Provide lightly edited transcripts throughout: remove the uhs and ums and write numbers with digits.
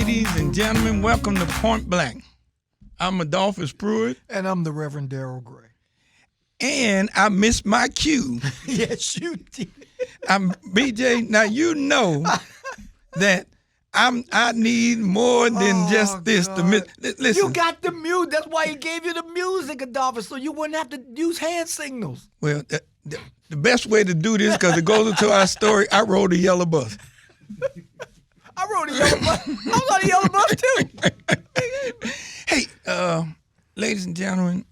ladies and gentlemen. Welcome to Point Blank. I'm Adolphus Pruitt. And I'm the Reverend Darrell Gray. And I missed my cue. Yes, you did. I'm BJ. Now you know that I need more than just this. Listen. You got the music. That's why he gave you the music, Adolphus, so you wouldn't have to use hand signals. Well, the best way to do this, because it goes into our story, I rode a yellow bus. I rode a yellow bus. I was on a yellow bus, too. Hey, ladies and gentlemen,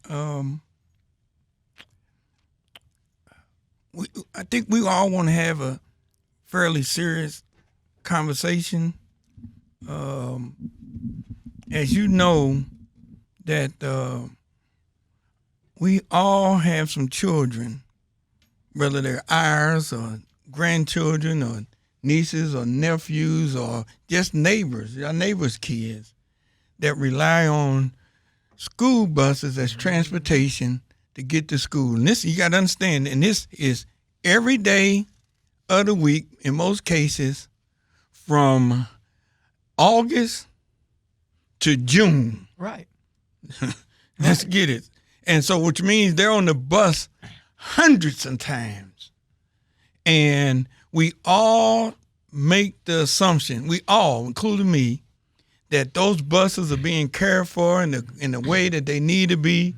I think we all want to have a fairly serious conversation. As you know, that we all have some children, whether they're ours or grandchildren or nieces or nephews or just neighbors, our neighbors' kids, that rely on school buses as transportation to get to school. And this, you got to understand, and this is every day of the week, in most cases, from August to June. Right. Let's get it. And so, which means they're on the bus hundreds of times. And we all make the assumption, we all, including me, that those buses are being cared for in the way that they need to be,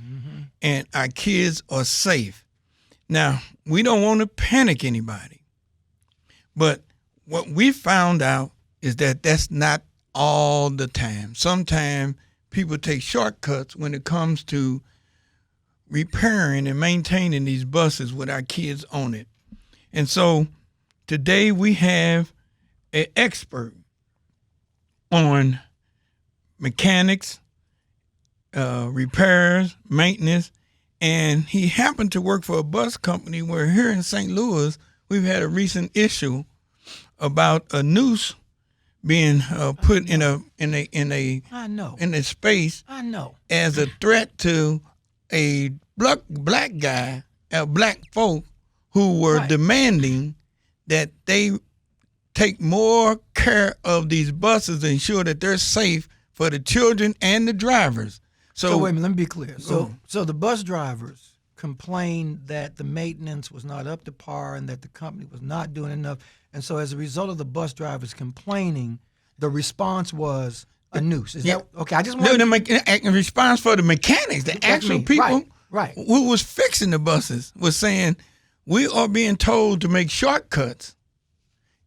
and our kids are safe. Now, we don't want to panic anybody, but what we found out is that that's not all the time. Sometimes people take shortcuts when it comes to repairing and maintaining these buses with our kids on it. And so today we have an expert on mechanics, repairs, maintenance, and he happened to work for a bus company where here in St. Louis we've had a recent issue about a noose being put in a space. I know. As a threat to a black folk who were demanding that they take more care of these buses and ensure that they're safe for the children and the drivers. So wait a minute, let me be clear. So the bus drivers complained that the maintenance was not up to par and that the company was not doing enough. And so as a result of the bus drivers complaining, the response was a noose. Is that okay? I just want the response for the mechanics, the actual people right. who was fixing the buses, was saying we are being told to make shortcuts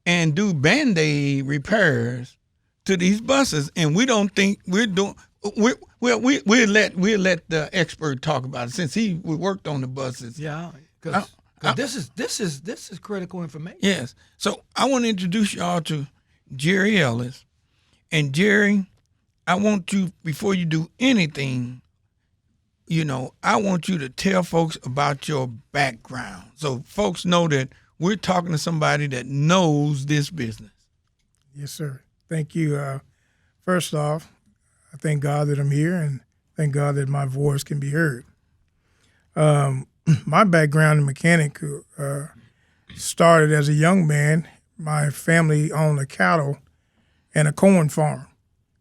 and do Band-Aid repairs to these buses, and we don't think we're doing. We'll let the expert talk about it since we worked on the buses. Yeah, because this is critical information. Yes. So I want to introduce y'all to Jerry Ellis, and Jerry, I want you, before you do anything, I want you to tell folks about your background so folks know that we're talking to somebody that knows this business. Yes, sir. Thank you. First off, I thank God that I'm here, and thank God that my voice can be heard. My background in mechanic started as a young man. My family owned a cattle and a corn farm,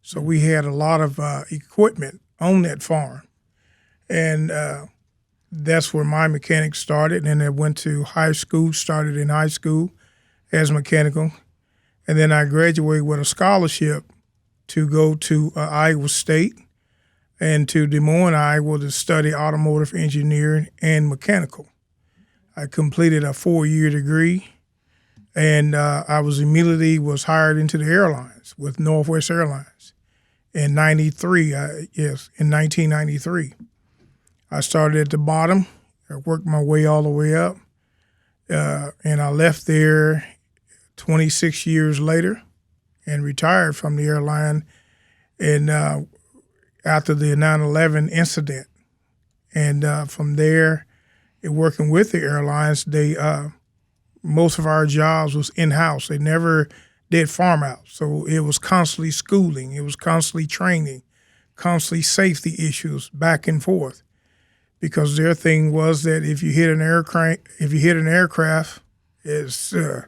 so we had a lot of equipment on that farm. And that's where my mechanic started, and I went to high school, started in high school as mechanical, and then I graduated with a scholarship to go to Iowa State and to Des Moines, Iowa, to study automotive engineering and mechanical. I completed a 4-year degree, and I was hired into the airlines with Northwest Airlines in 1993. I started at the bottom. I worked my way all the way up, and I left there 26 years later and retired from the airline and after the 9/11 incident. And from there, working with the airlines, most of our jobs was in-house. They never did farm out. So it was constantly schooling. It was constantly training, constantly safety issues back and forth. Because their thing was that if you hit an aircraft, the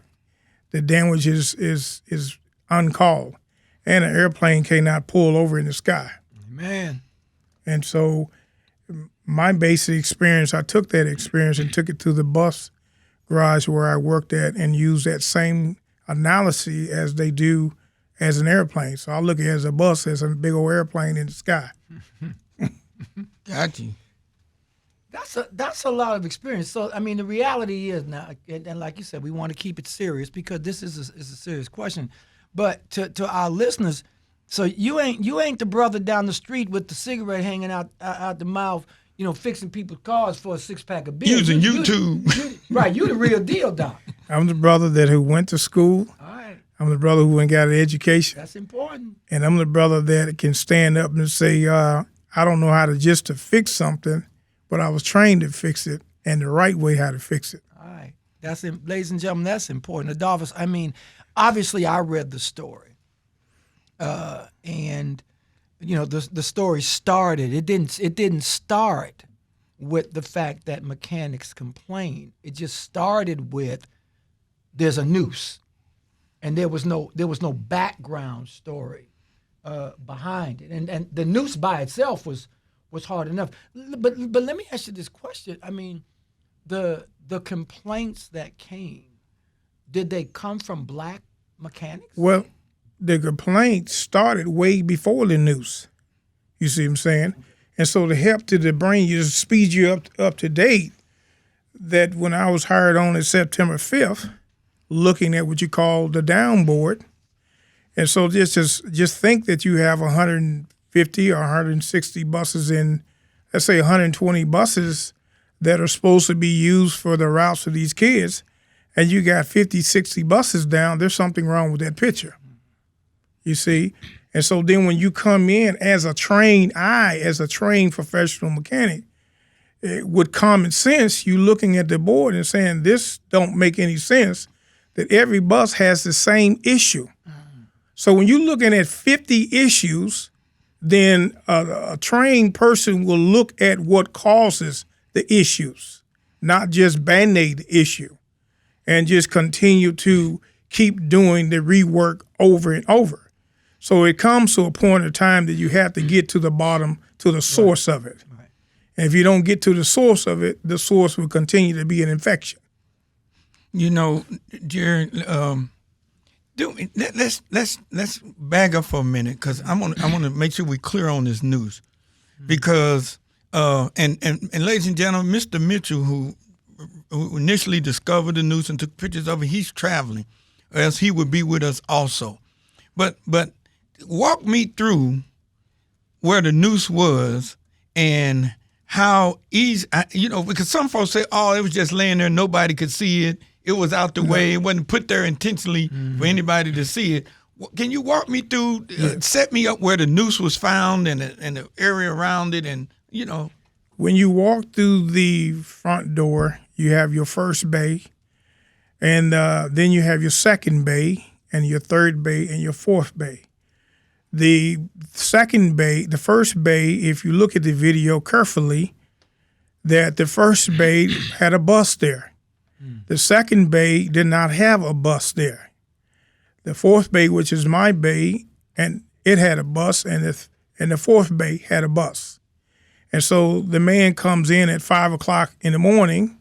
damage is uncalled. and an airplane cannot pull over in the sky. Man. And so my basic experience, I took that experience and took it to the bus garage where I worked at and used that same analysis as they do as an airplane. So I look at it as a bus, as a big old airplane in the sky. Got you. That's a lot of experience. So I mean, the reality is now, and like you said, we want to keep it serious because this is a serious question. But to our listeners, so you ain't the brother down the street with the cigarette hanging out the mouth, fixing people's cars for a 6-pack of beer. Using YouTube. Right, you the real deal, Doc. I'm the brother who went to school. All right. I'm the brother who went and got an education. That's important. And I'm the brother that can stand up and say, I don't know how to fix something, but I was trained to fix it and the right way how to fix it. All right. Ladies and gentlemen, that's important. Adolphus, I mean, obviously I read the story. And the story started. It didn't start with the fact that mechanics complained. It just started with there's a noose, and there was no background story behind it, and the noose by itself was hard enough. But let me ask you this question. I mean, the complaints that came, did they come from black mechanics? Well, the complaint started way before the noose. You see what I'm saying? And so to help to the brain, you just speed you up to date, that when I was hired on at September 5th, looking at what you call the downboard, and so just think that you have 150 or 160 buses in, let's say 120 buses that are supposed to be used for the routes of these kids, and you got 50, 60 buses down, there's something wrong with that picture. You see? And so then when you come in as a trained professional mechanic, with common sense, you looking at the board and saying, this don't make any sense, that every bus has the same issue. So when you're looking at 50 issues, then a trained person will look at what causes the issues, not just Band-Aid the issue, and just continue to keep doing the rework over and over. So it comes to a point of time that you have to get to the bottom, to the source of it. Right. And if you don't get to the source of it, the source will continue to be an infection. Jerry, let's back up for a minute, because I want to make sure we're clear on this news, because and ladies and gentlemen, Mr. Mitchell, who initially discovered the news and took pictures of it, he's traveling, or else he would be with us also. But walk me through where the noose was and how easy, because some folks say, oh, it was just laying there, nobody could see it. It was out the way. It wasn't put there intentionally for anybody to see it. Can you walk me through, set me up where the noose was found and the area around it, and When you walk through the front door, you have your first bay, and then you have your second bay, and your third bay, and your fourth bay. The second bay, the first bay, if you look at the video carefully, that the first bay had a bus there. The second bay did not have a bus there. The fourth bay, which is my bay, and it had a bus, and the fourth bay had a bus. And so the man comes in at 5 o'clock in the morning,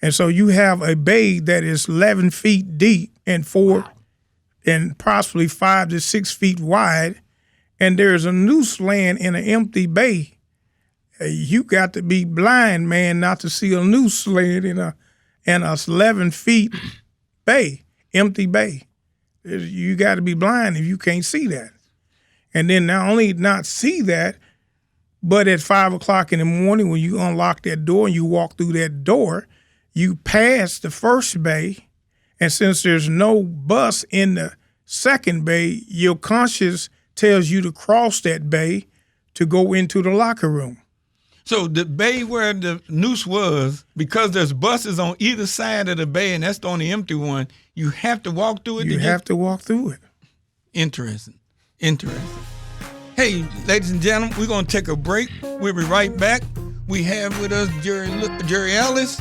and so you have a bay that is 11 feet deep and and possibly 5 to 6 feet wide, and there's a noose laying in an empty bay. You got to be blind, man, not to see a noose laying in a 11 feet bay, empty bay. You got to be blind if you can't see that. And then not only not see that, but at 5 o'clock in the morning when you unlock that door and you walk through that door, you pass the first bay, and since there's no bus in the second bay, your conscience tells you to cross that bay to go into the locker room. So the bay where the noose was, because there's buses on either side of the bay, and that's the only empty one, you have to walk through it? You have to walk through it. Interesting. Hey, ladies and gentlemen, we're going to take a break. We'll be right back. We have with us Jerry Ellis,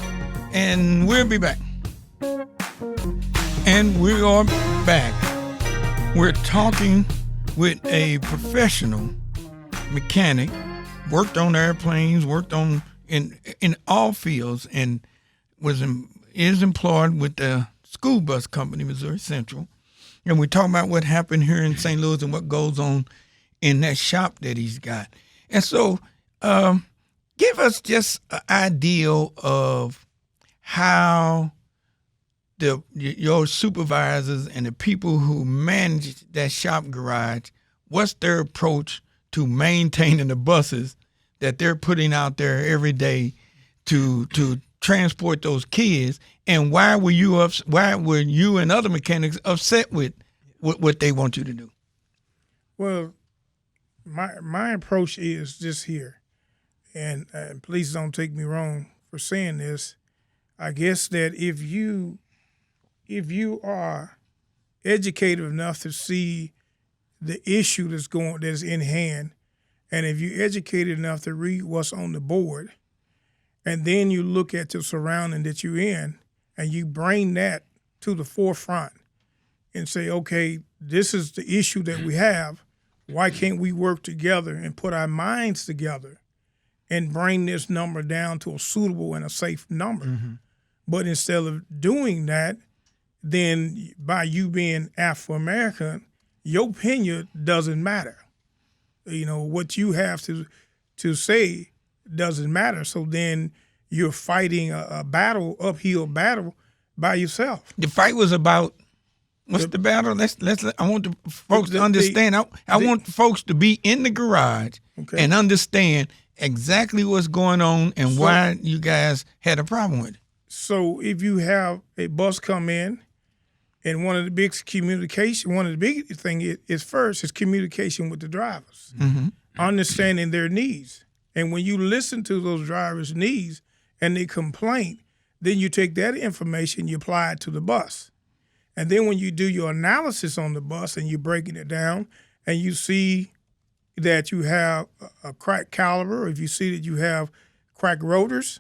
and we'll be back. And we are back. We're talking with a professional mechanic, worked on airplanes, worked on in all fields, and is employed with the school bus company, Missouri Central. And we're talking about what happened here in St. Louis and what goes on in that shop that he's got. And so give us just an idea of how your supervisors and the people who manage that shop garage, what's their approach to maintaining the buses that they're putting out there every day to transport those kids, and why were you and other mechanics upset with what they want you to do? Well, my approach is this here, and please don't take me wrong for saying this. I guess that if you are educated enough to see the issue that's in hand, and if you're educated enough to read what's on the board, and then you look at the surrounding that you're in, and you bring that to the forefront and say, okay, this is the issue that we have. Why can't we work together and put our minds together and bring this number down to a suitable and a safe number? Mm-hmm. But instead of doing that, then by you being Afro-American, your opinion doesn't matter. You know, what you have to say doesn't matter. So then you're fighting a battle, uphill battle by yourself. The fight was about what's the battle? Let's. I want the folks to understand. I want the folks to be in the garage and understand exactly what's going on and why you guys had a problem with it. So if you have a bus come in, and one of the big thing is communication with the drivers, understanding their needs. And when you listen to those drivers' needs and their complaint, then you take that information, you apply it to the bus. And then when you do your analysis on the bus and you're breaking it down and you see that you have a cracked caliper, or if you see that you have cracked rotors,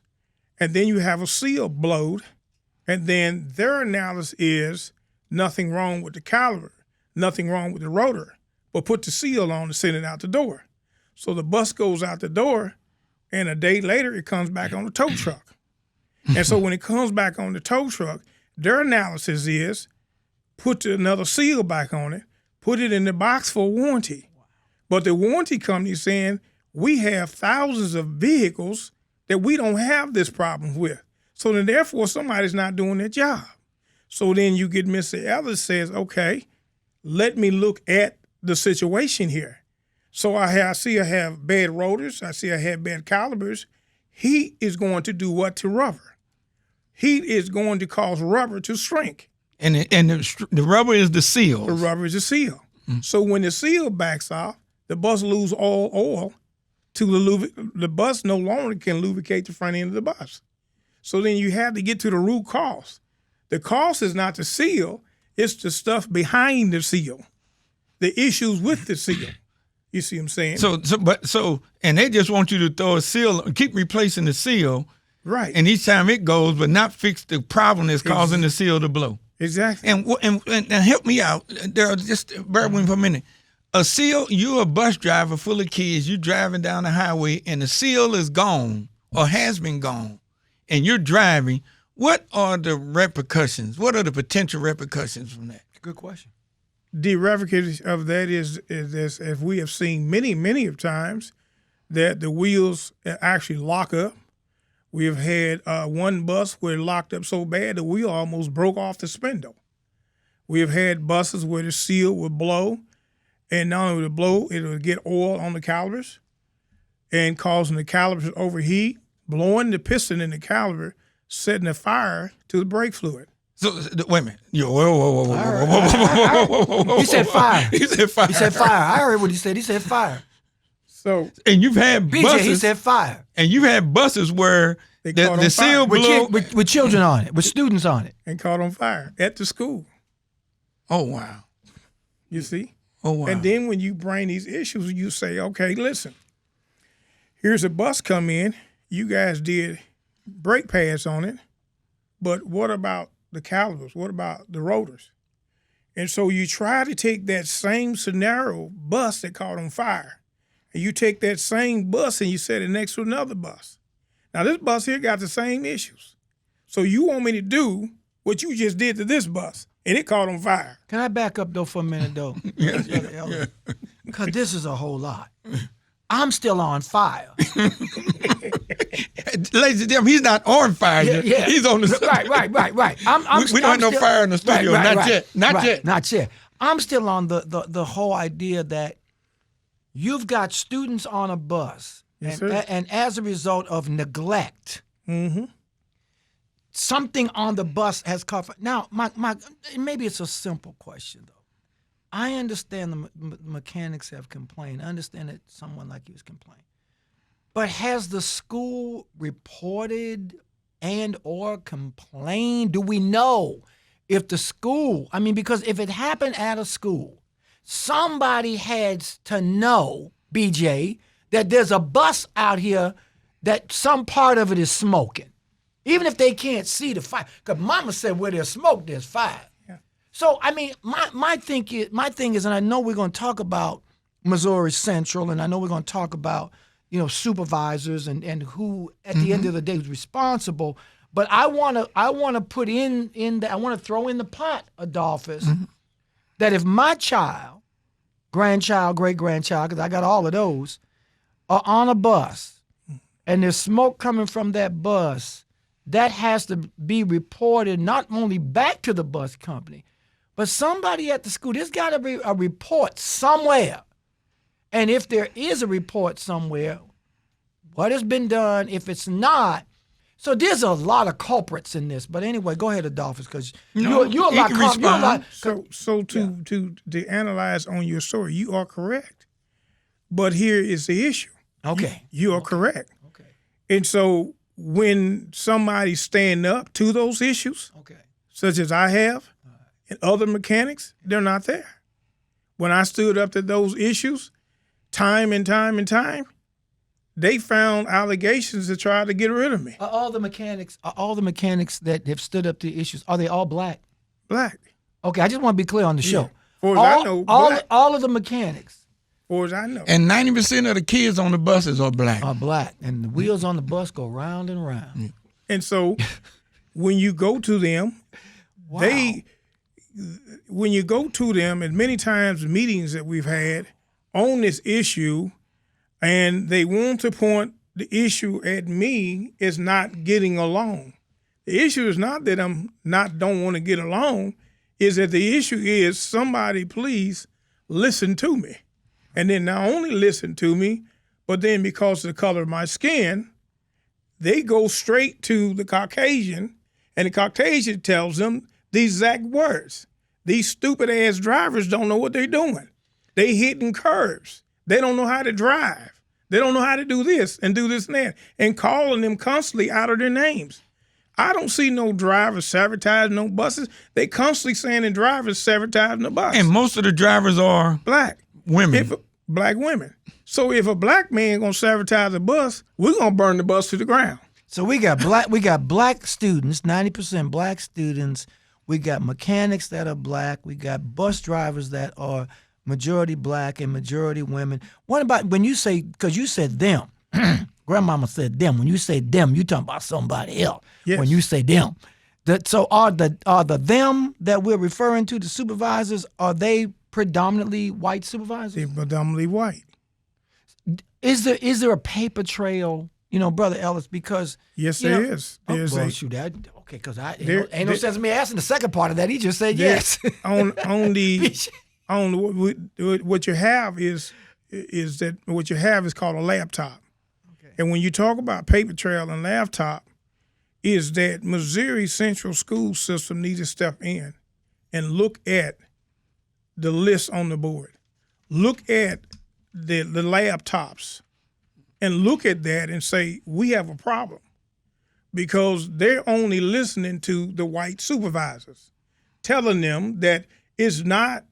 and then you have a seal blowed, and then their analysis is nothing wrong with the caliper, nothing wrong with the rotor, but put the seal on and send it out the door. So the bus goes out the door, and a day later it comes back on the tow truck. And so when it comes back on the tow truck, their analysis is put another seal back on it, put it in the box for warranty. But the warranty company is saying, we have thousands of vehicles that we don't have this problem with. So then therefore somebody's not doing their job. So then you get Mr. Ellis says, okay, let me look at the situation here. So I see I have bad rotors. I see I have bad calipers. Heat is going to do what to rubber? Heat is going to cause rubber to shrink. And the rubber is the seal. The rubber is the seal. Mm-hmm. So when the seal backs off, the bus loses all oil to the bus no longer can lubricate the front end of the bus. So then you have to get to the root cause. The cause is not the seal, it's the stuff behind the seal, the issues with the seal. You see what I'm saying? So, and they just want you to throw a seal, keep replacing the seal. Right. And each time it goes, but not fix the problem that's causing the seal to blow. Exactly. And help me out. Just bear with me for a minute. A seal, you're a bus driver full of kids, you're driving down the highway, and the seal is gone or has been gone, and you're driving. What are the repercussions? What are the potential repercussions from that? Good question. The repercussions of that is as we have seen many of times, that the wheels actually lock up. We have had one bus where it locked up so bad the wheel almost broke off the spindle. We have had buses where the seal would blow, and not only would it blow, it would get oil on the calipers and causing the calipers to overheat, blowing the piston in the caliper, setting a fire to the brake fluid. So wait a minute. Whoa. He said fire. He said fire. He said fire. I heard what he said. He said fire. So and you've had buses. He said fire. And you've had buses where the seal blew with children on it, with students on it, and caught on fire at the school. Oh wow. You see? Oh wow. And then when you bring these issues, you say, okay, listen. Here's a bus come in. You guys did brake pads on it, but what about the calipers? What about the rotors? And so you try to take that same scenario bus that caught on fire, and you take that same bus and you set it next to another bus. Now this bus here got the same issues. So you want me to do what you just did to this bus, and it caught on fire. Can I back up though for a minute though? Yeah. Because this is a whole lot. I'm still on fire. Ladies and gentlemen, he's not on fire yet. Yeah. He's on the Right. We don't have no fire in the studio. Not yet. Not yet. I'm still on the whole idea that you've got students on a bus, Yes, and as a result of neglect, something on the bus has caught fire. Now, maybe it's a simple question though. I understand the mechanics have complained. I understand that someone like you has complained. But has the school reported and or complained? Do we know if the school, because if it happened at a school, somebody had to know, BJ, that there's a bus out here that some part of it is smoking. Even if they can't see the fire. Because mama said where there's smoke, there's fire. So, my thing is, and I know we're going to talk about Missouri Central, and I know we're going to talk about, supervisors and who at the end of the day is responsible. But I want to put I want to throw in the pot, Adolphus, that if my child, grandchild, great-grandchild, because I got all of those, are on a bus and there's smoke coming from that bus, that has to be reported not only back to the bus company, but somebody at the school. There's got to be a report somewhere. And if there is a report somewhere, what has been done? If it's not, so there's a lot of culprits in this. But anyway, go ahead, Adolphus, because you're a lot. So to analyze on your story, you are correct. But here is the issue. Okay. You are correct. Okay. And so when somebody stand up to those issues, such as I have, and other mechanics, they're not there. When I stood up to those issues, time and time, they found allegations to try to get rid of me. Are all the mechanics that have stood up to issues, are they all black? Black. Okay, I just want to be clear on the show. For as I know, black. All of the mechanics. For as I know. And 90% of the kids on the buses are black. Are black, and the wheels on the bus go round and round. And so when you go to them, when you go to them, and many times meetings that we've had on this issue, and they want to point the issue at me is not getting along. The issue is not that don't want to get along, is that the issue is somebody please listen to me. And then not only listen to me, but then because of the color of my skin, they go straight to the Caucasian, and the Caucasian tells them the exact words. These stupid ass drivers don't know what they're doing. They hitting curves. They don't know how to drive. They don't know how to do this and that, and calling them constantly out of their names. I don't see no drivers sabotaging no buses. They constantly saying the drivers sabotaging the bus. And most of the drivers are black women. Black women. So if a black man gonna sabotage the bus, we're gonna burn the bus to the ground. So we got black students, 90% black students. We got mechanics that are black. We got bus drivers that are majority black and majority women. What about when you say, because you said them, grandmama said them. When you say them, you talking about somebody else. Yes. When you say them. So are the them that we're referring to, the supervisors, are they predominantly white supervisors? They're predominantly white. Is there a paper trail, Brother Ellis? Because yes, there is. There's okay, because ain't no sense in me asking the second part of that. He just said yes. What you have is called a laptop. Okay. And when you talk about paper trail and laptop, is that Missouri Central School System needs to step in and look at the list on the board. Look at the laptops and look at that and say, we have a problem, because they're only listening to the white supervisors, telling them that it's not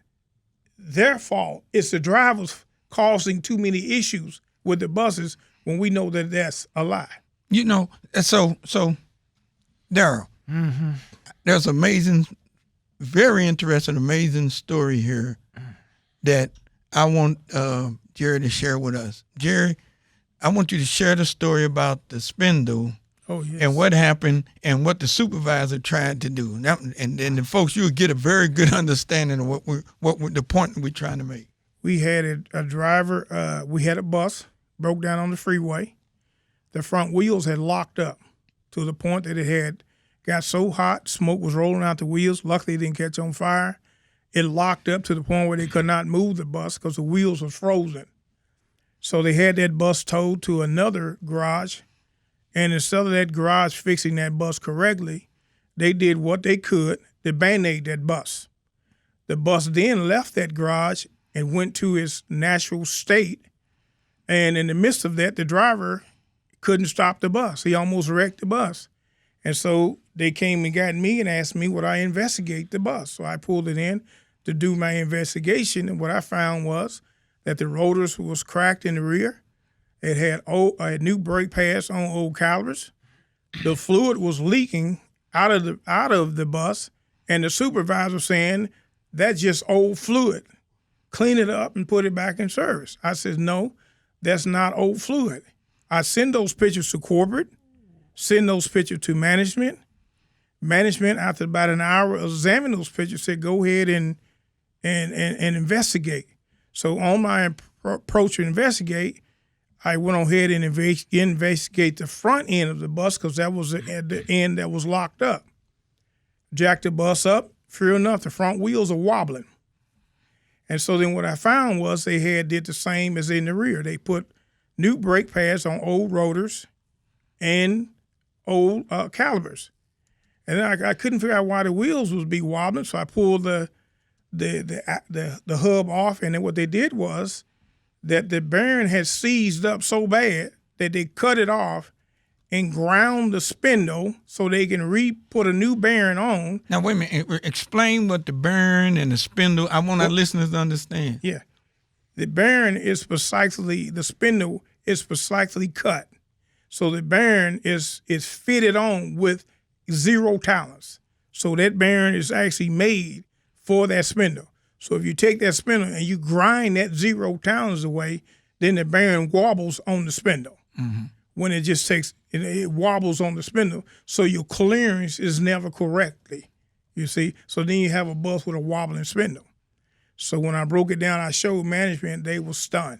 their fault, it's the drivers causing too many issues with the buses, when we know that that's a lie. So Darryl, there's amazing very interesting, amazing story here that I want Jerry to share with us. Jerry, I want you to share the story about the spindle. Oh, yes. And what happened and what the supervisor tried to do. Now, and then the folks, you'll get a very good understanding of what the point we're trying to make. We had a driver, we had a bus, broke down on the freeway. The front wheels had locked up to the point that it had got so hot, smoke was rolling out the wheels. Luckily, it didn't catch on fire. It locked up to the point where they could not move the bus because the wheels were frozen. So they had that bus towed to another garage. And instead of that garage fixing that bus correctly, they did what they could to Band-Aid that bus. The bus then left that garage and went to its natural state. And in the midst of that, the driver couldn't stop the bus. He almost wrecked the bus. And so they came and got me and asked me would I investigate the bus. So I pulled it in to do my investigation. And what I found was that the rotors was cracked in the rear. It had new brake pads on old calipers. The fluid was leaking out of the bus, and the supervisor saying that's just old fluid. Clean it up and put it back in service. I said, no, that's not old fluid. I send those pictures to corporate, send those pictures to management. Management, after about an hour of examining those pictures, said go ahead and investigate. So on my approach to investigate, I went ahead and investigate the front end of the bus because that was at the end that was locked up. Jacked the bus up. Sure enough, the front wheels are wobbling. And so then what I found was they did the same as in the rear. They put new brake pads on old rotors and old calipers. And then I couldn't figure out why the wheels was be wobbling, so I pulled the hub off, and then what they did was that the bearing had seized up so bad that they cut it off and ground the spindle so they can put a new bearing on. Now, wait a minute. Explain what the bearing and the spindle, I want our listeners to understand. Yeah. The bearing is precisely, the spindle is precisely cut. So the bearing is fitted on with zero tolerance. So that bearing is actually made for that spindle. So if you take that spindle and you grind that zero tolerance away, then the bearing wobbles on the spindle. Mm-hmm. When it just takes, it wobbles on the spindle, so your clearance is never correctly, you see? So then you have a bus with a wobbling spindle. So when I broke it down, I showed management, they were stunned.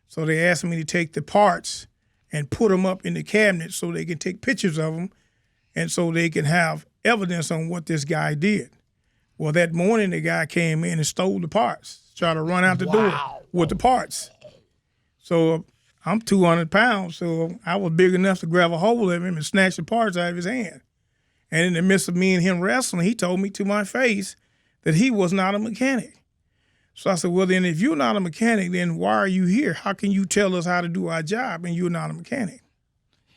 So they asked me to take the parts and put them up in the cabinet so they can take pictures of them and so they can have evidence on what this guy did. Well, that morning, the guy came in and stole the parts, tried to run out the door with the parts. So I'm 200 pounds, so I was big enough to grab a hold of him and snatch the parts out of his hand. And in the midst of me and him wrestling, he told me to my face that he was not a mechanic. So I said, well, then if you're not a mechanic, then why are you here? How can you tell us how to do our job and you're not a mechanic?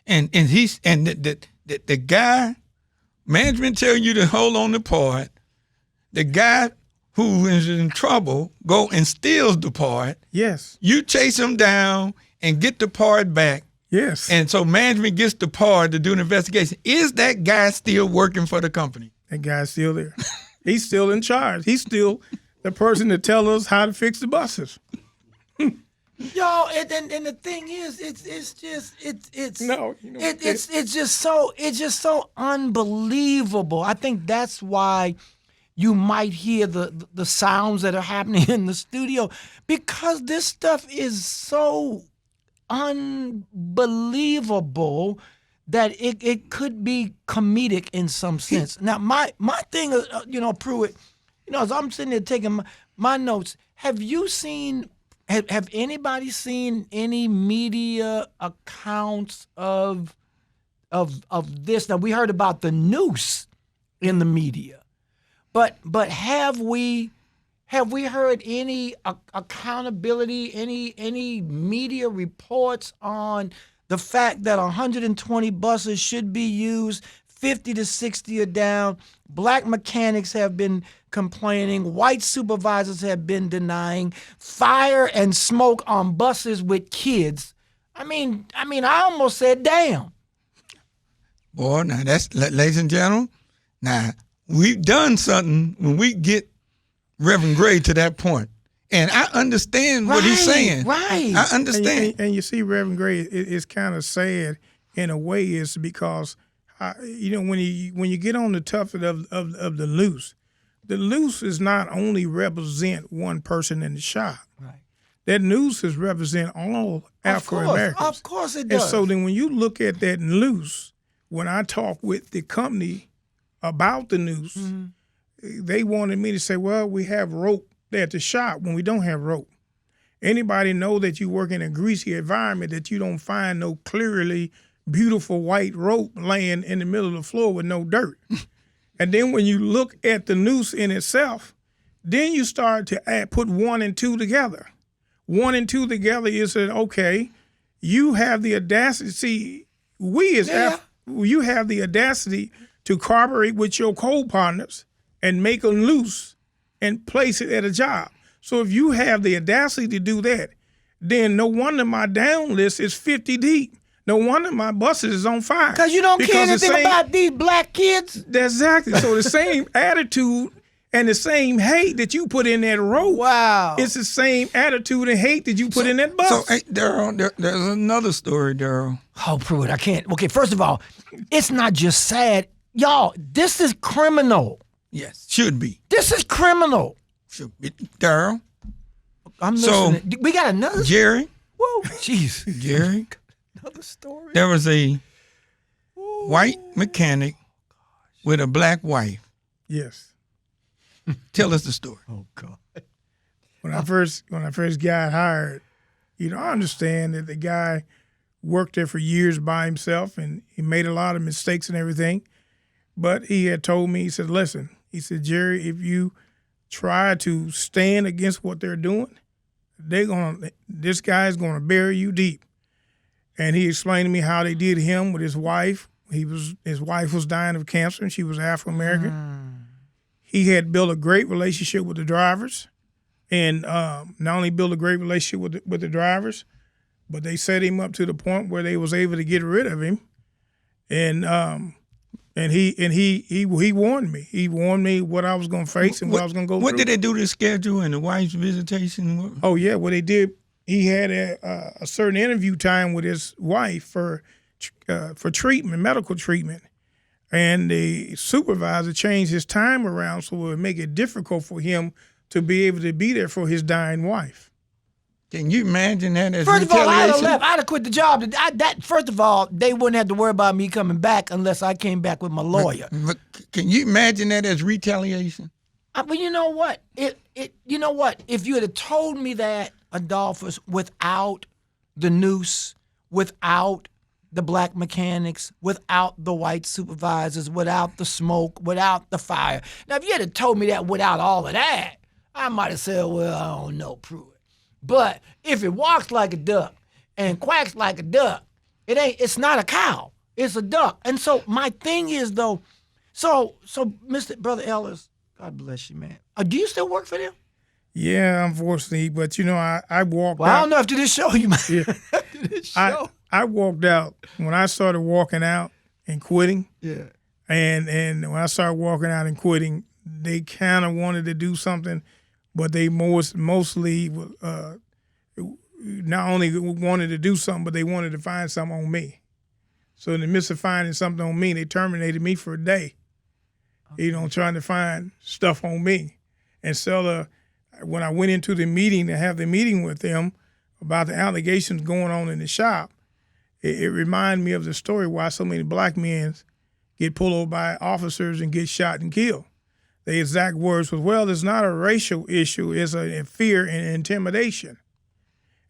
And the guy, management tell you to hold on the part. The guy who is in trouble go and steals the part. Yes. You chase him down and get the part back. Yes. And so management gets the part to do an investigation. Is that guy still working for the company? That guy's still there. He's still in charge. He's still the person to tell us how to fix the buses. Y'all, and the thing is, it's just so unbelievable. I think that's why you might hear the sounds that are happening in the studio, because this stuff is so unbelievable that it could be comedic in some sense. Now, my thing is, Pruitt, as I'm sitting there taking my notes, have anybody seen any media accounts of this? Now, we heard about the noose in the media. But have we heard any accountability, any media reports on the fact that 120 buses should be used, 50 to 60 are down, black mechanics have been complaining, white supervisors have been denying, fire and smoke on buses with kids? I mean, I almost said, damn. Boy, now that's, ladies and gentlemen, now we've done something when we get Reverend Gray to that point. And I understand what he's saying. Right. I understand. And you see, Reverend Gray, it's kind of sad in a way, is because, when you get on the topic of the loose is not only represent one person in the shop. Right. That noose is represent all African Americans. Of course it does. And so then when you look at that noose, when I talk with the company about the noose, they wanted me to say, well, we have rope there at the shop when we don't have rope. Anybody know that you work in a greasy environment that you don't find no clearly beautiful white rope laying in the middle of the floor with no dirt. And then when you look at the noose in itself, then you start to put 1 and 2 together. 1 and 2 together is that, okay, you have the audacity. See, you have the audacity to cooperate with your co-partners and make a noose and place it at a job. So if you have the audacity to do that, then no wonder my down list is 50 deep. No wonder my buses is on fire. Because you don't care anything about these black kids? Exactly. So the same attitude and the same hate that you put in that rope, wow, it's the same attitude and hate that you put in that bus. So, hey, Daryl, there's another story, Daryl. Oh, Pruitt, I can't. Okay, first of all, it's not just sad. Y'all, this is criminal. Yes, should be. This is criminal. Should be. Daryl. I'm listening. We got another. Jerry. Whoa, jeez. Jerry. Another story. There was a white mechanic with a black wife. Yes. Tell us the story. Oh God. When I first got hired, I understand that the guy worked there for years by himself and he made a lot of mistakes and everything. But he had told me, he said, listen, he said, Jerry, if you try to stand against what they're doing, this guy's gonna bury you deep. And he explained to me how they did him with his wife. His wife was dying of cancer and she was African American. He had built a great relationship with the drivers, and not only built a great relationship with the drivers, but they set him up to the point where they was able to get rid of him. And he warned me. He warned me what I was going to face and what I was going to go through. What did they do to schedule and the wife's visitation? Oh yeah, what they did, he had a certain interview time with his wife for treatment, medical treatment. And the supervisor changed his time around so it would make it difficult for him to be able to be there for his dying wife. Can you imagine that as First retaliation? of all, I'd have left. I'd have quit the job. First of all, they wouldn't have to worry about me coming back unless I came back with my lawyer. But can you imagine that as retaliation? But you know what? You know what? If you had told me that, Adolphus, without the noose, without the black mechanics, without the white supervisors, without the smoke, without the fire. Now, if you had told me that without all of that, I might have said, well, I don't know, Pruitt. But if it walks like a duck and quacks like a duck, it's not a cow. It's a duck. And so my thing is, though, so Mr. Brother Ellis, God bless you, man. Do you still work for them? Yeah, unfortunately. But, I walked out. Well, I don't know after this show you might. Yeah. After this show. I walked out when I started walking out and quitting. Yeah. And when I started walking out and quitting, they kind of wanted to do something, but they mostly not only wanted to do something, but they wanted to find something on me. So in the midst of finding something on me, they terminated me for a day. Okay. Trying to find stuff on me. And so when I went into the meeting to have the meeting with them about the allegations going on in the shop, it reminded me of the story why so many black men get pulled over by officers and get shot and killed. The exact words was, well, it's not a racial issue, it's a fear and intimidation.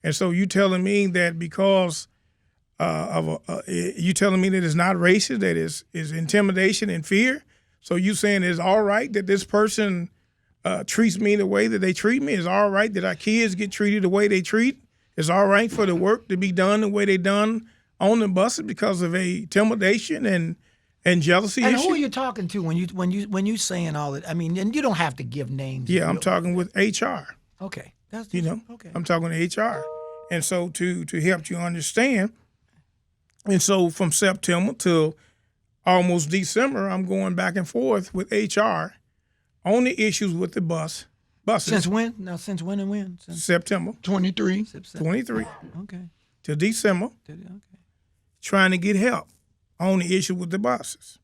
And so you telling me that because you telling me that it's not racist, that is intimidation and fear? So you saying it's all right that this person treats me the way that they treat me? It's all right that our kids get treated the way they treat? It's all right for the work to be done the way they done on the buses because of intimidation and jealousy and issue? who are you talking to when you saying all that? I mean, and you don't have to give names. Yeah, I'm talking with HR. Okay, that's okay. I'm talking to HR, and so to help you understand, and so from September till almost December, I'm going back and forth with HR on the issues with the buses. Since when? Now, since when and when? Since September 23. 23 Okay. to December, Okay. trying to get help on the issue with the buses.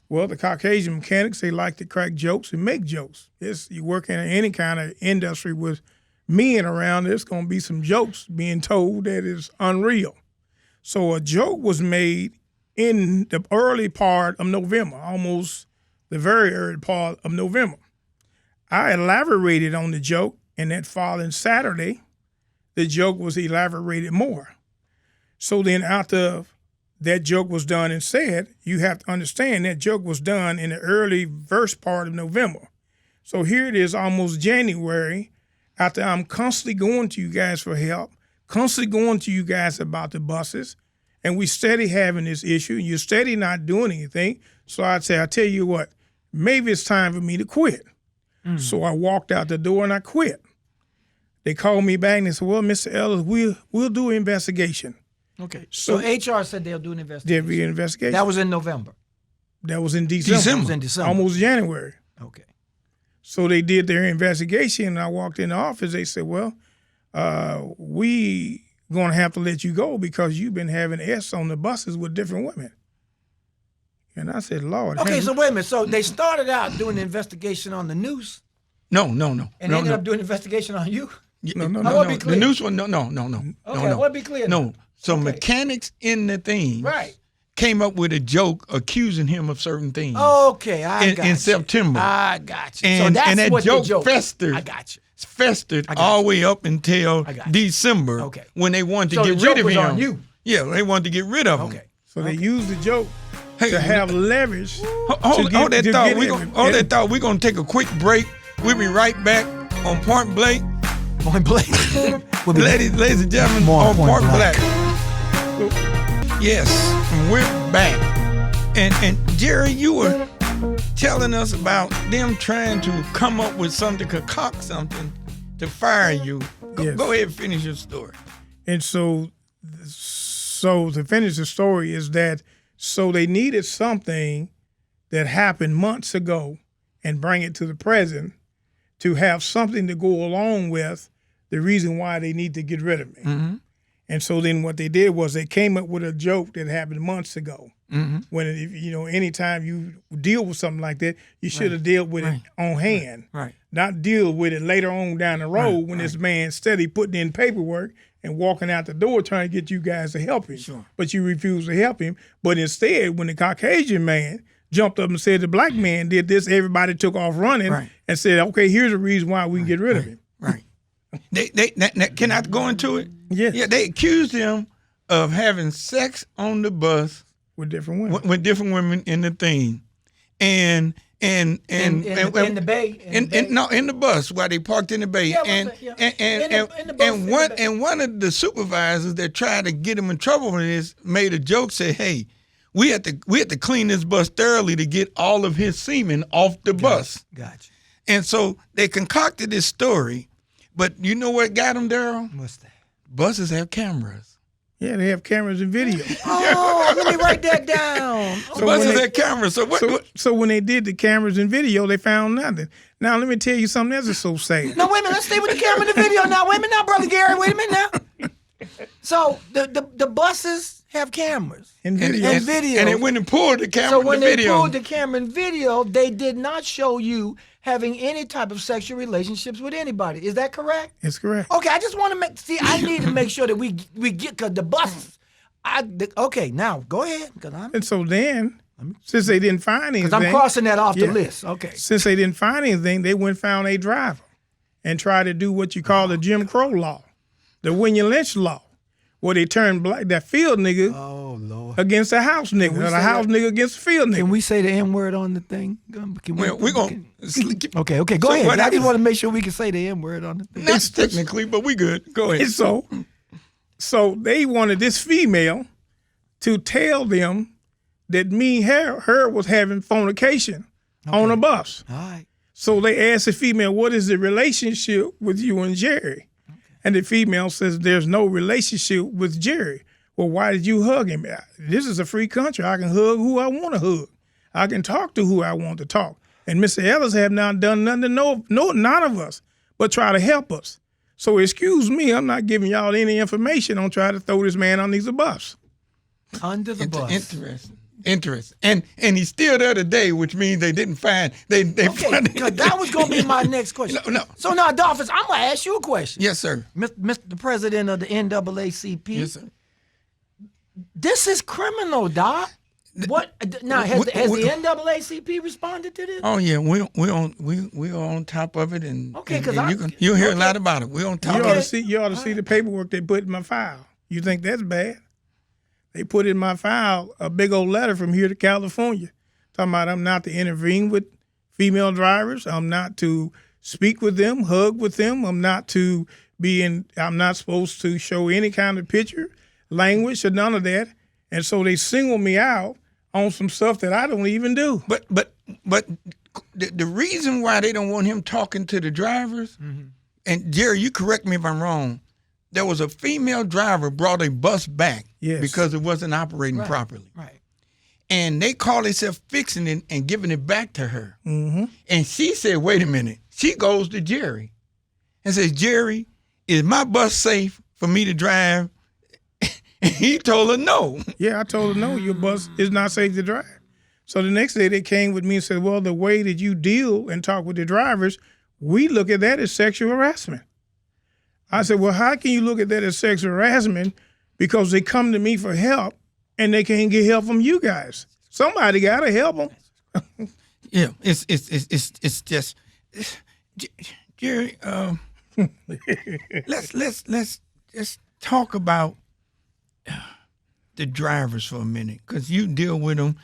Well, the Caucasian mechanics, they like to crack jokes and make jokes. You work in any kind of industry with men around, there's going to be some jokes being told that is unreal. So a joke was made in the early part of November, almost the very early part of November. I elaborated on the joke, and that following Saturday, the joke was elaborated more. So then after that joke was done and said, you have to understand that joke was done in the early first part of November. So here it is almost January, after I'm constantly going to you guys for help, constantly going to you guys about the buses, and we steady having this issue, and you're steady not doing anything. So I'd say, I'll tell you what, maybe it's time for me to quit. So I walked out the door and I quit. They called me back and they said, well, Mr. Ellis, we'll do an investigation. Okay. So HR said they'll do an investigation. There'll be an investigation. That was in November. That was in December. That was in December. Almost January. Okay. So they did their investigation, and I walked in the office. They said, well, we going to have to let you go because you've been having S on the buses with different women. And I said, Lord. Okay, so wait a minute. So they started out doing the investigation on the news, No. and they ended up doing an investigation on you? No. I want to be clear. The news one, no. Okay, I want to be clear. No. So mechanics in the thing Right. came up with a joke accusing him of certain things. Okay, I got you. in September. I got you. And, so that's and that what joke the joke festered. I got you. Festered got all the you. way up until I got you. December. Okay. When they wanted to So the get joke rid of was him. on you. Yeah, they wanted to get rid of him. Okay. So they used the joke to have leverage. Hold that thought. We're going to take a quick break. We'll be right back on Point Blank. Point blank. We'll be Ladies and gentlemen, More on Point Point Blank. Blank. Yes, we're back. And Jerry, you were telling us about them trying to come up with something, concoct something to fire you. Yes. Go ahead and finish your story. And so to finish the story is that so they needed something that happened months ago and bring it to the present to have something to go along with the reason why they need to get rid of me. Mm-hmm. And so then what they did was they came up with a joke that happened months ago. Mm-hmm. When, anytime you deal with something like that, you should have dealt with it on hand. Right. Not deal with it later on down the road when this man steady putting in paperwork and walking out the door trying to get you guys to help him. Sure. But you refuse to help him. But instead, when the Caucasian man jumped up and said the black man did this, everybody took off running and said, okay, here's the reason why we can get rid of him. Right. They can I go into it? Yes. Yeah, they accused him of having sex on the bus With different women. with different women in the thing. And in the bay. In the bus while they parked in the bay. Yeah, and in the bus, in the bay. and one of the supervisors that tried to get him in trouble with this made a joke, said, hey, we had to clean this bus thoroughly to get all of his semen off the bus. Gotcha. And so they concocted this story, but you know what got them, Daryl? What's that? Buses have cameras. Yeah, they have cameras and video. Oh, let me write that down. So buses have cameras. So what? So when they did the cameras and video, they found nothing. Now let me tell you something else is so sad. No, wait a minute. Let's stay with the camera and the video now. Wait a minute now, Brother Gary. Wait a minute now. So the buses have cameras And video. and video. And they went and pulled the camera So and when the they video. pulled the camera and video, they did not show you having any type of sexual relationships with anybody. Is that correct? It's correct. Okay, I just want to I need to make sure that we get, because the buses. Okay, now go ahead. And so then, since they didn't find anything. I'm crossing that off the list. Okay. Since they didn't find anything, they went and found a driver and tried to do what you call the Jim Crow law, the William Lynch law, where they turned that field nigga against the house nigga, or the house nigga against the field nigga. Can we say the N word on the thing? We're going to. Okay, go ahead. I just want to make sure we can say the N word on the thing. Not technically, but we good. Go ahead. And so they wanted this female to tell them that her was having fornication on a bus. All right. So they asked the female, what is the relationship with you and Jerry? Okay. And the female says, there's no relationship with Jerry. Well, why did you hug him? This is a free country. I can hug who I want to hug. I can talk to who I want to talk. And Mr. Ellis have not done nothing to none of us but try to help us. So excuse me, I'm not giving y'all any information on trying to throw this man underneath the bus. Under the bus. Interesting. And he's still there today, which means they didn't find they found it. That was going to be my next question. No. So now, Dolphins, I'm going to ask you a question. Yes, sir. Mr. President of the NAACP. Yes, sir. This is criminal, Doc. What now? Has the NAACP responded to this? Oh yeah, we're on top of it, and okay, because you'll hear a lot about it. We're on top. You ought to see the paperwork they put in my file. You think that's bad? They put in my file a big old letter from here to California, talking about I'm not to intervene with female drivers. I'm not to speak with them, hug with them. I'm not supposed to show any kind of picture, language, or none of that. And so they single me out on some stuff that I don't even do. But the reason why they don't want him talking to the drivers, and Jerry, you correct me if I'm wrong, there was a female driver brought a bus back because it wasn't operating properly. Right. And they call themselves fixing it and giving it back to her. Mm-hmm. And she said, wait a minute. She goes to Jerry and says, Jerry, is my bus safe for me to drive? And he told her no. Yeah, I told her no, your bus is not safe to drive. So the next day they came with me and said, well, the way that you deal and talk with the drivers, we look at that as sexual harassment. I said, well, how can you look at that as sexual harassment? Because they come to me for help and they can't get help from you guys. Somebody got to help them. Yeah, it's just, Jerry. Let's just talk about the drivers for a minute, because you deal with them.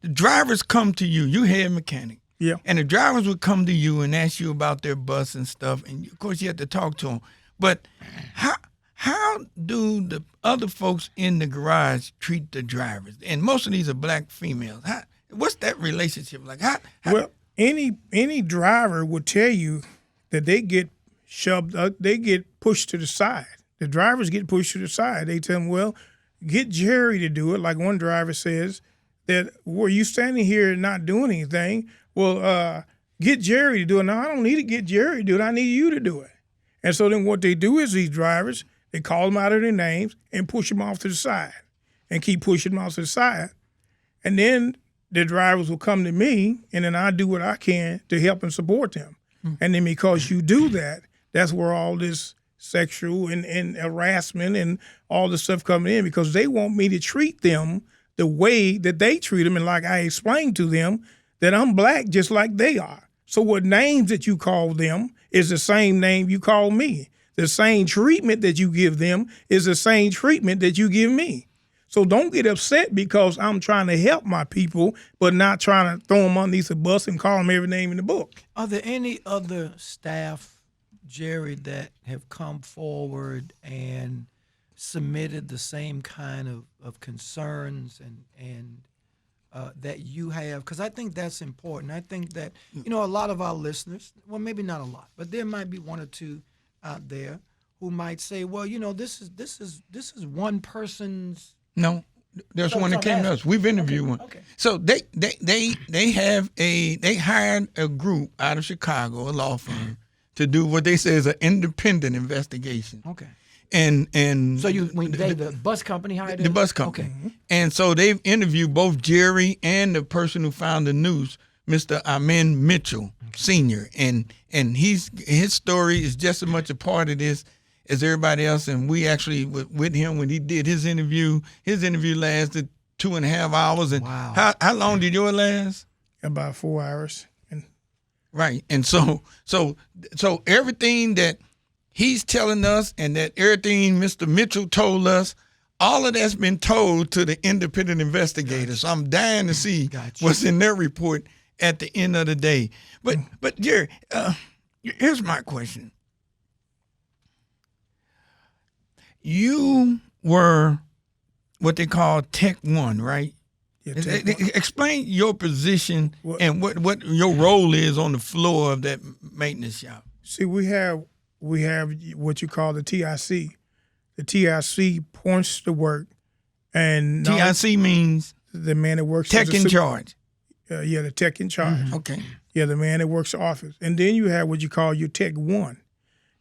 The drivers come to you. You head mechanic. Yeah. And the drivers would come to you and ask you about their bus and stuff, and of course you have to talk to them. But how do the other folks in the garage treat the drivers? And most of these are black females. What's that relationship like? Well, any driver would tell you that they get shoved, they get pushed to the side. The drivers get pushed to the side. They tell them, well, get Jerry to do it. Like one driver says that, were you standing here and not doing anything? Well, get Jerry to do it. No, I don't need to get Jerry to do it. I need you to do it. And so then what they do is these drivers, they call them out of their names and push them off to the side and keep pushing them off to the side. And then the drivers will come to me, and then I do what I can to help and support them. And then because you do that, that's where all this sexual and harassment and all the stuff coming in, because they want me to treat them the way that they treat them. And like I explained to them, that I'm black just like they are. So what names that you call them is the same name you call me. The same treatment that you give them is the same treatment that you give me. So don't get upset because I'm trying to help my people, but not trying to throw them underneath the bus and call them every name in the book. Are there any other staff, Jerry, that have come forward and submitted the same kind of concerns and that you have? Because I think that's important. I think that, a lot of our listeners, well, maybe not a lot, but there might be one or two out there who might say, well, this is one person's. No, there's one that came to us. We've interviewed one. Okay. So they hired a group out of Chicago, a law firm, to do what they say is an independent investigation. Okay. And so the bus company hired the bus company. Okay. And so they've interviewed both Jerry and the person who found the news, Mr. Amen Mitchell Sr. And his story is just as much a part of this as everybody else. And we actually were with him when he did his interview. His interview lasted 2.5 hours. And wow. How long did yours last? About 4 hours. Right. And so everything that he's telling us and that everything Mr. Mitchell told us, all of that's been told to the independent investigators. So I'm dying to see what's in their report at the end of the day. But Jerry, here's my question. You were what they call Tech 1, right? Yeah, explain your position and what your role is on the floor of that maintenance shop. See, we have what you call the TIC. The TIC points the work And TIC means the man that works tech as a in charge. Yeah, the tech in charge. Okay. Yeah, the man that works the office. And then you have what you call your Tech 1.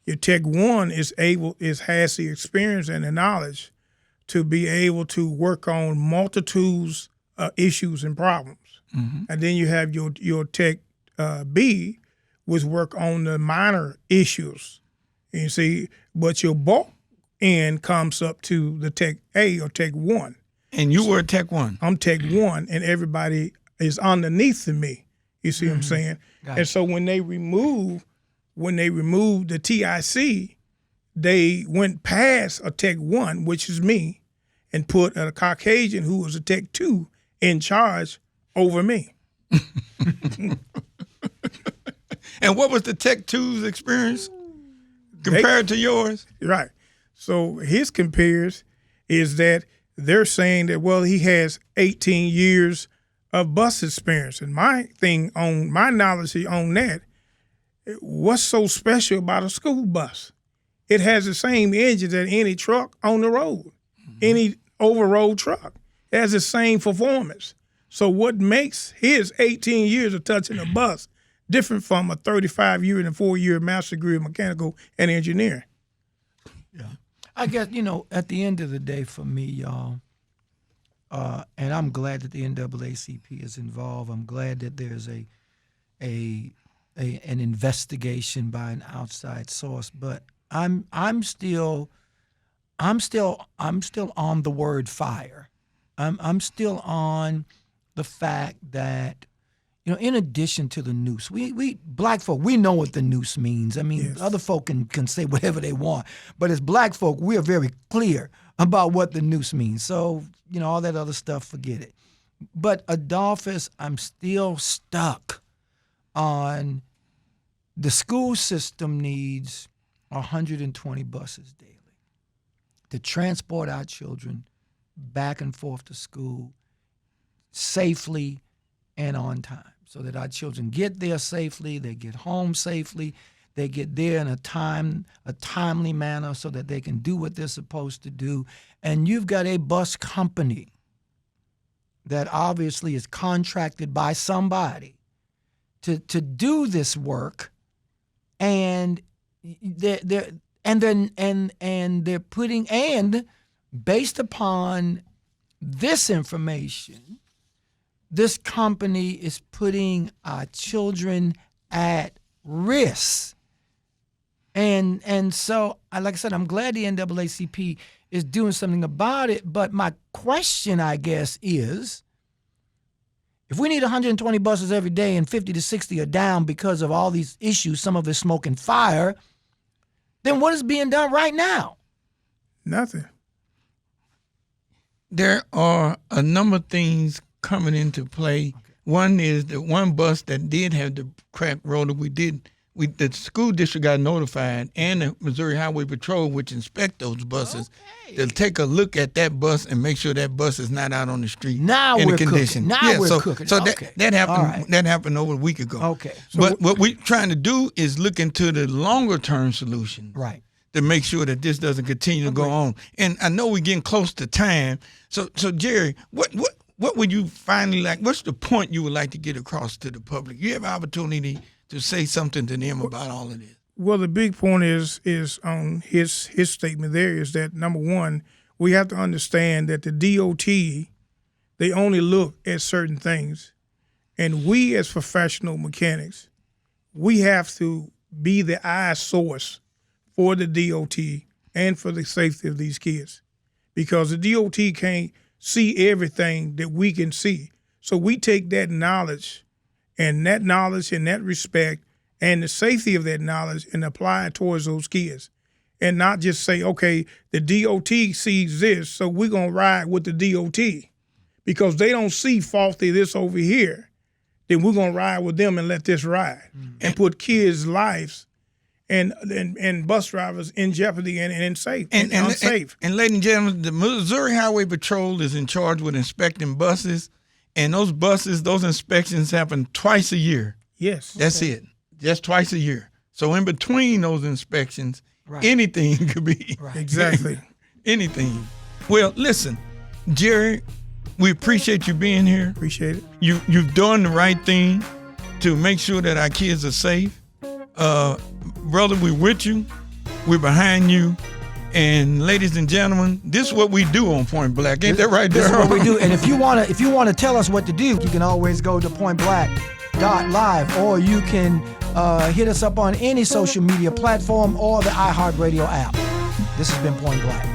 Your Tech 1 has the experience and the knowledge to be able to work on multitudes of issues and problems. And then you have your Tech B, which work on the minor issues. And you see, but your bulk end comes up to the Tech A or Tech 1. And you were Tech 1. I'm Tech 1, and everybody is underneath of me. You see what I'm saying? And so when they removed the TIC, they went past a Tech 1, which is me, and put a Caucasian who was a Tech 2 in charge over me. And what was the Tech 2's experience compared to yours? Right. So his compares is that they're saying that, well, he has 18 years of bus experience. And my knowledge on that, what's so special about a school bus? It has the same engine as any truck on the road, any over-road truck. It has the same performance. So what makes his 18 years of touching a bus different from a 35-year and 4-year master degree of mechanical and engineering? Yeah. I guess, at the end of the day for me, y'all, and I'm glad that the NAACP is involved. I'm glad that there's an investigation by an outside source, but I'm still on the word fire. I'm still on the fact that, in addition to the noose, we black folk, we know what the noose means. I mean, yes. Other folk can say whatever they want, but as black folk, we are very clear about what the noose means. So, all that other stuff, forget it. But Adolphus, I'm still stuck on the school system needs 120 buses daily to transport our children back and forth to school safely and on time, so that our children get there safely, they get home safely, they get there in a timely manner so that they can do what they're supposed to do. And you've got a bus company that obviously is contracted by somebody to do this work, and they're putting, and based upon this information, this company is putting our children at risk. And so, like I said, I'm glad the NAACP is doing something about it. But my question, I guess, is, if we need 120 buses every day and 50 to 60 are down because of all these issues, some of it smoke and fire, then what is being done right now? Nothing. There are a number of things coming into play. Okay. One is the one bus that did have the cracked rotor. The school district got notified, and the Missouri Highway Patrol, which inspect those buses, they'll take a look at that bus and make sure that bus is not out on the street. Now in we're the condition. Cooking. We're cooking. So okay. that happened. Right. That happened over a week ago. Okay. So but what we're trying to do is look into the longer term solution. Right. To make sure that this doesn't continue to go on. And I know we're getting close to time. So Jerry, what would you finally like? What's the point you would like to get across to the public? You have an opportunity to say something to them about all of this. Well, the big point is on his statement there is that, number one, we have to understand that the DOT, they only look at certain things. And we as professional mechanics, we have to be the eye source for the DOT and for the safety of these kids, because the DOT can't see everything that we can see. So we take that knowledge and that respect and the safety of that knowledge and apply it towards those kids, and not just say, okay, the DOT sees this, so we're going to ride with the DOT because they don't see faulty this over here. Then we're going to ride with them and let this ride and put kids' lives and bus drivers in jeopardy and unsafe. And ladies and gentlemen, the Missouri Highway Patrol is in charge with inspecting buses, and those inspections happen twice a year. Yes. That's it. Just twice a year. So in between those inspections, anything could be. Right. Exactly. Anything. Well, listen, Jerry, we appreciate you being here. Appreciate it. You've done the right thing to make sure that our kids are safe. Brother, we're with you. We're behind you. And ladies and gentlemen, this is what we do on Point Black. Ain't that right, This is Darryl? what we do. And if you wanna tell us what to do, you can always go to pointblack.live, or you can hit us up on any social media platform or the iHeartRadio app. This has been Point Black.